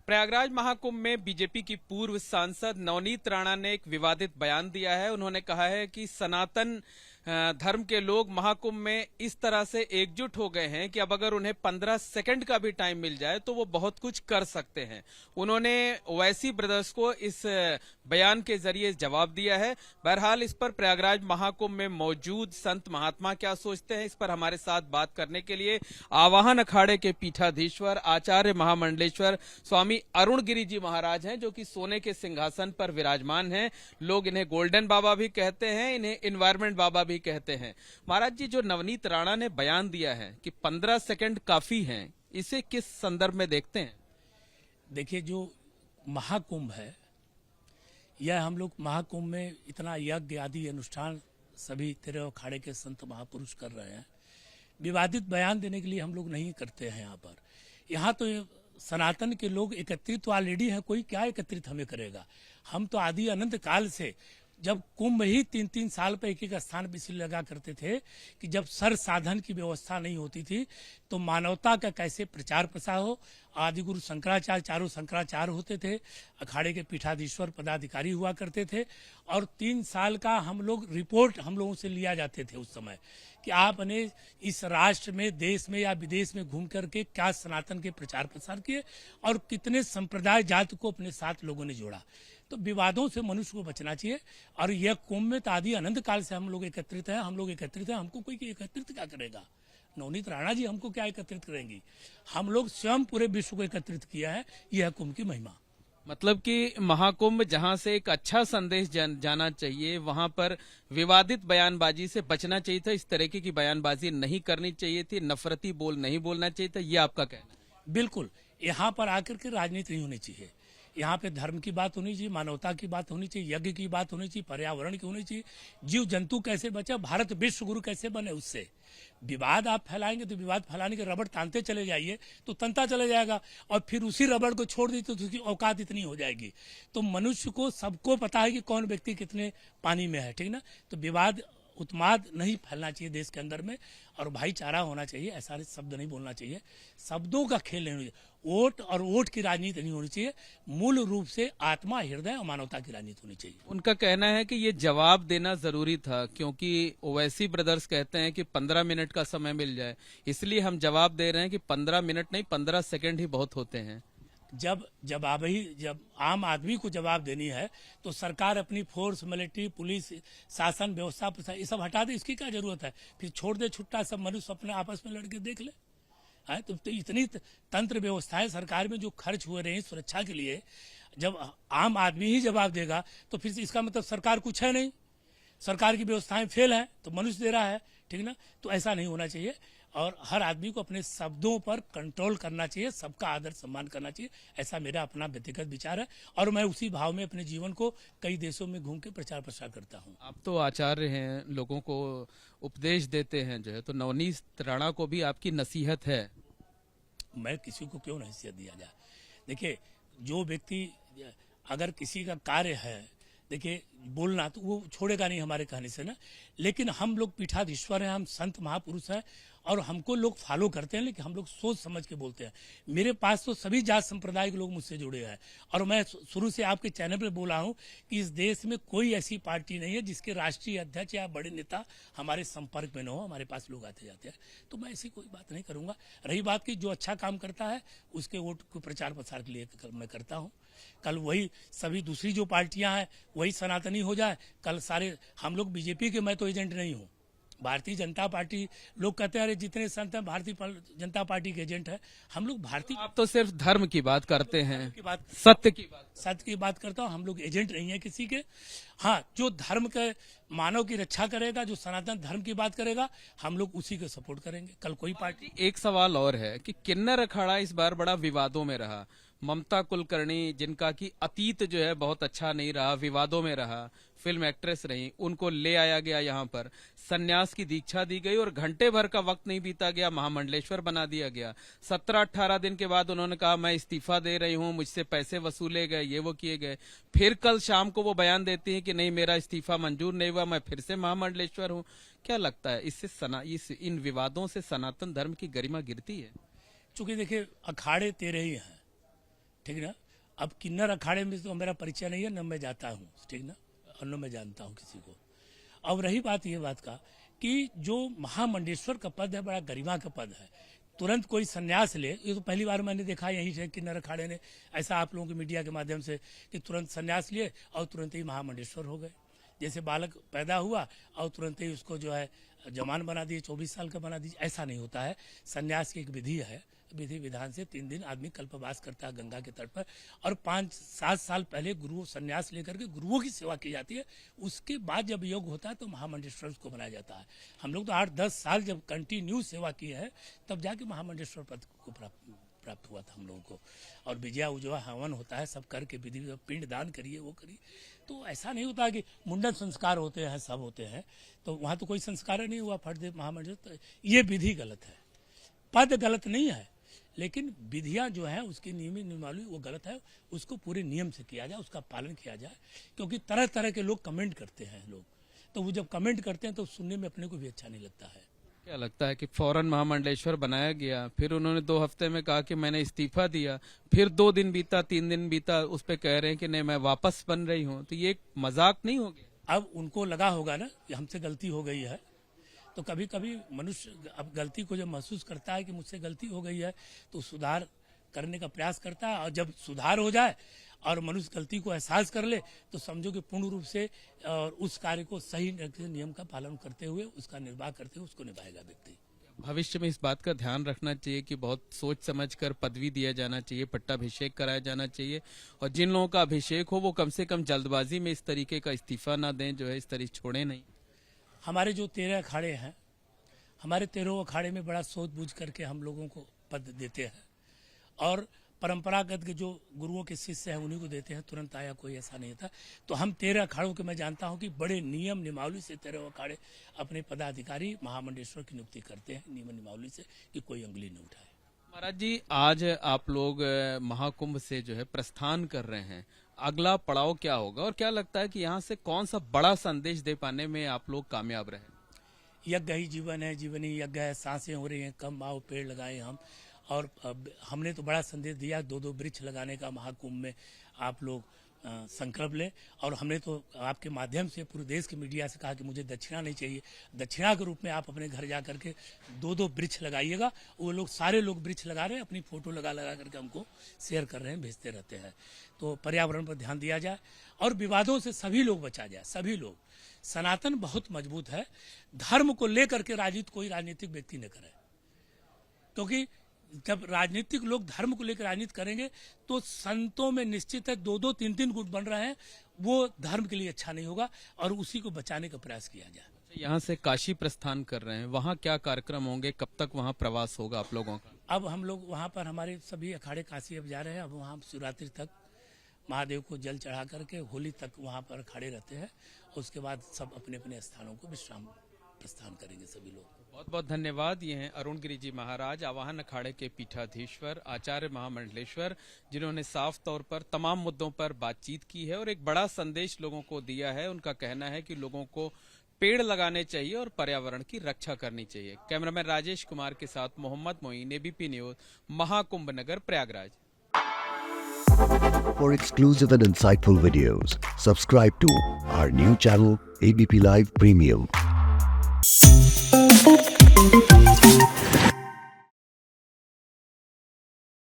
प्रयागराज महाकुंभ में बीजेपी की पूर्व सांसद नवनीत राणा ने एक विवादित बयान दिया है। उन्होंने कहा है कि सनातन धर्म के लोग महाकुंभ में इस तरह से एकजुट हो गए हैं कि अब अगर उन्हें 15 सेकंड का भी टाइम मिल जाए तो वो बहुत कुछ कर सकते हैं। उन्होंने ओवैसी ब्रदर्स को इस बयान के जरिए जवाब दिया है। बहरहाल इस पर प्रयागराज महाकुंभ में मौजूद संत महात्मा क्या सोचते हैं, इस पर हमारे साथ बात करने के लिए आवाहन अखाड़े के पीठाधीश्वर आचार्य महामंडलेश्वर स्वामी अरुण गिरी जी महाराज हैं, जो कि सोने के सिंहासन पर विराजमान हैं। लोग इन्हें गोल्डन बाबा भी कहते हैं, इन्हें इन्वायरमेंट बाबा भी कहते हैं। महाराज जी, जो नवनीत राणा ने बयान दिया है कि 15 सेकंड काफी हैं, इसे किस संदर्भ में देखते हैं? देखिए, जो महाकुंभ है, यह हम लोग महाकुंभ में इतना यज्ञ आदि अनुष्ठान सभी 13 अखाड़े के संत महापुरुष कर रहे हैं। विवादित बयान देने के लिए हम लोग नहीं करते हैं। यहाँ तो सनातन के लोग एकत्रित ऑलरेडी हैं, कोई क्या एकत्रित हमें करेगा। हम तो आदि अनंत काल से, जब कुंभ ही 3-3 साल पर एक स्थान पर इसलिए लगा करते थे कि जब सर साधन की व्यवस्था नहीं होती थी तो मानवता का कैसे प्रचार प्रसार हो। आदि गुरु शंकराचार्य, चारों शंकराचार्य होते थे, अखाड़े के पीठाधीश्वर पदाधिकारी हुआ करते थे, और 3 साल का हम लोग रिपोर्ट हम लोगों से लिया जाते थे उस समय कि आपने इस राष्ट्र में, देश में या विदेश में घूम करके क्या सनातन के प्रचार प्रसार किए और कितने संप्रदाय जाति को अपने साथ लोगों ने जोड़ा। तो विवादों से मनुष्य को बचना चाहिए। और यह कुंभ में तो आदि अनंत काल से हम लोग एकत्रित हैं, हमको कोई एकत्रित क्या करेगा? नवनीत राणा जी हमको क्या एकत्रित करेंगी? हम लोग स्वयं पूरे विश्व को एकत्रित किया है। यह कुंभ की महिमा। मतलब कि महाकुंभ जहां से एक अच्छा संदेश जाना चाहिए, वहां पर विवादित बयानबाजी से बचना चाहिए था। इस तरीके की बयानबाजी नहीं करनी चाहिए थी, नफरती बोल नहीं बोलना चाहिए था, ये आपका कहना है? बिल्कुल, यहाँ पर आकर के राजनीति नहीं होनी चाहिए। यहाँ पे धर्म की बात होनी चाहिए, मानवता की बात होनी चाहिए, यज्ञ की बात होनी चाहिए, पर्यावरण की होनी चाहिए, जीव जंतु कैसे बचे, भारत विश्व गुरु कैसे बने। उससे विवाद आप फैलाएंगे तो विवाद फैलाने के रबड़ तानते चले जाइए तो तनता चले जाएगा, और फिर उसी रबड़ को छोड़ दी तो उसकी औकात इतनी हो जाएगी। तो मनुष्य को सबको पता है कि कौन व्यक्ति कितने पानी में है, ठीक ना। तो विवाद उत्माद नहीं फैलना चाहिए देश के अंदर में, और भाईचारा होना चाहिए। ऐसा शब्द नहीं बोलना चाहिए, शब्दों का खेल नहीं होना चाहिए। वोट और वोट की राजनीति नहीं होनी चाहिए। मूल रूप से आत्मा, हृदय और मानवता की राजनीति होनी चाहिए। उनका कहना है कि ये जवाब देना जरूरी था, क्योंकि ओवैसी ब्रदर्स कहते हैं कि 15 मिनट का समय मिल जाए, इसलिए हम जवाब दे रहे हैं कि 15 मिनट नहीं, 15 सेकंड ही बहुत होते हैं। जब आम आदमी को जवाब देनी है तो सरकार अपनी फोर्स, मिलिट्री, पुलिस, शासन व्यवस्था ये सब हटा दे। इसकी क्या जरूरत है? फिर छोड़ दे छुट्टा, सब मनुष्य अपने आपस में लड़के देख ले। है तो इतनी तंत्र व्यवस्थाएं सरकार में जो खर्च हुए रही सुरक्षा के लिए, जब आम आदमी ही जवाब देगा तो फिर इसका मतलब सरकार कुछ है नहीं, सरकार की व्यवस्थाएं फेल है, तो मनुष्य दे रहा है, ठीक ना। तो ऐसा नहीं होना चाहिए, और हर आदमी को अपने शब्दों पर कंट्रोल करना चाहिए, सबका आदर सम्मान करना चाहिए। ऐसा मेरा अपना व्यक्तिगत विचार है, और मैं उसी भाव में अपने जीवन को कई देशों में घूम के प्रचार प्रसार करता हूँ। आप तो आचार्य हैं, लोगों को उपदेश देते हैं जो है, तो नवनीत राणा को भी आपकी नसीहत है? मैं किसी को क्यों नसीहत दिया जाए? देखिए, जो व्यक्ति अगर किसी का कार्य है, देखिए बोलना, तो वो छोड़ेगा नहीं हमारे कहने से ना। लेकिन हम लोग पीठाधीश्वर हैं, हम संत महापुरुष हैं, और हमको लोग फॉलो करते हैं, लेकिन हम लोग सोच समझ के बोलते हैं। मेरे पास तो सभी जात संप्रदाय के लोग मुझसे जुड़े हैं, और मैं शुरू से आपके चैनल पर बोला हूं कि इस देश में कोई ऐसी पार्टी नहीं है जिसके राष्ट्रीय अध्यक्ष या बड़े नेता हमारे संपर्क में न हो। हमारे पास लोग आते जाते हैं, तो मैं ऐसी कोई बात नहीं करूंगा। रही बात की जो अच्छा काम करता है उसके वोट को प्रचार प्रसार के लिए मैं करता हूँ। कल वही सभी दूसरी जो पार्टियां हैं वही सनातनी हो जाए, कल सारे हम लोग बीजेपी के, मैं तो एजेंट नहीं हूँ। भारतीय जनता पार्टी, लोग कहते हैं अरे जितने संत हैं भारतीय जनता पार्टी के एजेंट है। हम लोग भारतीय, आप तो सिर्फ धर्म की बात करते हैं, सत्य की बात करता हूँ। हम लोग एजेंट नहीं है किसी के। हाँ, जो धर्म के, मानव की रक्षा करेगा, जो सनातन धर्म की बात करेगा, हम लोग उसी को सपोर्ट करेंगे। कल कोई पार्टी। एक सवाल और है कि किन्नर अखाड़ा इस बार बड़ा विवादों में रहा। ममता कुलकर्णी, जिनका कि अतीत जो है बहुत अच्छा नहीं रहा, विवादों में रहा, फिल्म एक्ट्रेस रही, उनको ले आया गया, यहाँ पर सन्यास की दीक्षा दी गई, और घंटे भर का वक्त नहीं बीता गया, महामंडलेश्वर बना दिया गया। 17-18 दिन के बाद उन्होंने कहा मैं इस्तीफा दे रही हूँ, मुझसे पैसे वसूले गए, ये वो किए गए। फिर कल शाम को वो बयान देती है कि नहीं, मेरा इस्तीफा मंजूर नहीं हुआ, मैं फिर से महामंडलेश्वर हूँ। क्या लगता है, इससे इन विवादों से सनातन धर्म की गरिमा गिरती है? चूंकि देखिए, अखाड़े 13 ही हैं, ठीक ना। अब किन्नर अखाड़े में तो मेरा परिचय नहीं है, न मैं जाता हूँ, ठीक ना, और न मैं जानता हूँ किसी को। अब रही बात ये बात का कि जो महामंडलेश्वर का पद है बड़ा गरिमा का पद है। तुरंत कोई संन्यास ले, ये तो पहली बार मैंने देखा यहीं से किन्नर अखाड़े ने ऐसा आप लोगों की मीडिया के माध्यम से कि तुरंत संन्यास लिए और तुरंत ही महामंडलेश्वर हो गए। जैसे बालक पैदा हुआ और तुरंत ही उसको जो है जवान बना दिए, 24 साल का बना दीजिए, ऐसा नहीं होता है। संन्यास की एक विधि है, विधि विधान से 3 दिन आदमी कल्पवास करता है गंगा के तट पर, और 5-7 साल पहले गुरु संन्यास लेकर के गुरुओं की सेवा की जाती है। उसके बाद जब योग होता है तो महामंडलेश्वर को बनाया जाता है। हम लोग तो 8-10 साल जब कंटिन्यू सेवा की है तब जाके महामंडलेश्वर पद को प्राप्त हुआ था हम लोगों को। और विजया उजवा हवन होता है, सब करके विधि पिंड दान करिए, वो करिए। तो ऐसा नहीं होता कि मुंडन संस्कार होते हैं, सब होते हैं, तो वहाँ तो कोई संस्कार नहीं हुआ फट दे महामंडलेश्वर। तो ये विधि गलत है, पद गलत नहीं है, लेकिन विधियां जो है उसकी नियमावली वो गलत है। उसको पूरे नियम से किया जाए, उसका पालन किया जाए, क्योंकि तरह तरह के लोग कमेंट करते हैं लोग, तो वो जब कमेंट करते हैं तो सुनने में अपने को भी अच्छा नहीं लगता है। क्या लगता है कि फौरन महामंडलेश्वर बनाया गया, फिर उन्होंने 2 हफ्ते में कहा कि मैंने इस्तीफा दिया, फिर 2 दिन बीता, 3 दिन बीता, उस पर कह रहे हैं कि नहीं मैं वापस बन रही हूँ, तो ये एक मजाक नहीं हो गया? अब उनको लगा होगा ना कि हमसे गलती हो गई है, तो कभी कभी मनुष्य अब गलती को जब महसूस करता है कि मुझसे गलती हो गई है तो सुधार करने का प्रयास करता है। और जब सुधार हो जाए और मनुष्य गलती को एहसास कर ले तो समझो कि पूर्ण रूप से और उस कार्य को सही नियम का पालन करते हुए, उसका निर्वाह करते हुए उसको निभाएगा व्यक्ति। भविष्य में इस बात का ध्यान रखना चाहिए कि बहुत सोच समझकर पदवी दिया जाना चाहिए, पट्टाभिषेक कराया जाना चाहिए, और जिन लोगों का अभिषेक हो वो कम से कम जल्दबाजी में इस तरीके का इस्तीफा ना दें, जो है इस तरीके छोड़े नहीं। हमारे जो 13 अखाड़े हैं, हमारे 13 अखाड़े में बड़ा सोच बूझ करके हम लोगों को पद देते हैं, और परंपरागत के जो गुरुओं के शिष्य हैं उन्हीं को देते हैं, तुरंत आया कोई ऐसा नहीं था। तो हम 13 अखाड़ों के मैं जानता हूं कि बड़े नियम नियमावली से 13 अखाड़े अपने पदाधिकारी महामंडलेश्वर की नियुक्ति करते हैं, नियम नियमावली से, कि कोई उंगली न उठाए। महाराज जी, आज आप लोग महाकुंभ से जो है प्रस्थान कर रहे हैं, अगला पड़ाव क्या होगा, और क्या लगता है कि यहाँ से कौन सा बड़ा संदेश दे पाने में आप लोग कामयाब रहे? यज्ञ ही जीवन है, जीवन ही यज्ञ है, सांसें हो रही हैं कम, आओ पेड़ लगाए हम। और हमने तो बड़ा संदेश दिया, 2-2 वृक्ष लगाने का महाकुंभ में आप लोग संकल्प लें। और हमने तो आपके माध्यम से पूरे देश के मीडिया से कहा कि मुझे दक्षिणा नहीं चाहिए, दक्षिणा के रूप में आप अपने घर जा करके 2-2 वृक्ष लगाइएगा। वो लोग सारे लोग वृक्ष लगा रहे हैं, अपनी फोटो लगा करके हमको शेयर कर रहे हैं, भेजते रहते हैं। तो पर्यावरण पर ध्यान दिया जाए और विवादों से सभी लोग बचा जाए, सभी लोग। सनातन बहुत मजबूत है, धर्म को लेकर के राजनीति कोई राजनीतिक व्यक्ति न करे, क्योंकि जब राजनीतिक लोग धर्म को लेकर राजनीति करेंगे तो संतों में निश्चित है 2-2, 3-3 गुट बन रहे हैं, वो धर्म के लिए अच्छा नहीं होगा, और उसी को बचाने का प्रयास किया जाए। यहाँ से काशी प्रस्थान कर रहे हैं, वहाँ क्या कार्यक्रम होंगे, कब तक वहाँ प्रवास होगा आप लोगों का? अब हम लोग वहाँ पर हमारे सभी अखाड़े काशी अब जा रहे हैं। अब वहाँ शिवरात्रि तक महादेव को जल चढ़ा करके होली तक वहाँ पर खड़े रहते हैं, उसके बाद सब अपने अपने स्थानों को विश्राम प्रस्थान करेंगे सभी लोग। बहुत बहुत धन्यवाद। ये हैं अरुण गिरी जी महाराज, आवाहन अखाड़े के पीठाधीश्वर, आचार्य महामंडलेश्वर, जिन्होंने साफ तौर पर तमाम मुद्दों पर बातचीत की है और एक बड़ा संदेश लोगों को दिया है। उनका कहना है कि लोगों को पेड़ लगाने चाहिए और पर्यावरण की रक्षा करनी चाहिए। कैमरामैन राजेश कुमार के साथ Mohammad Moin, ABP news, Mahakumbh Nagar, Prayagraj. For exclusive and insightful videos, subscribe to our new channel ABP Live Premium.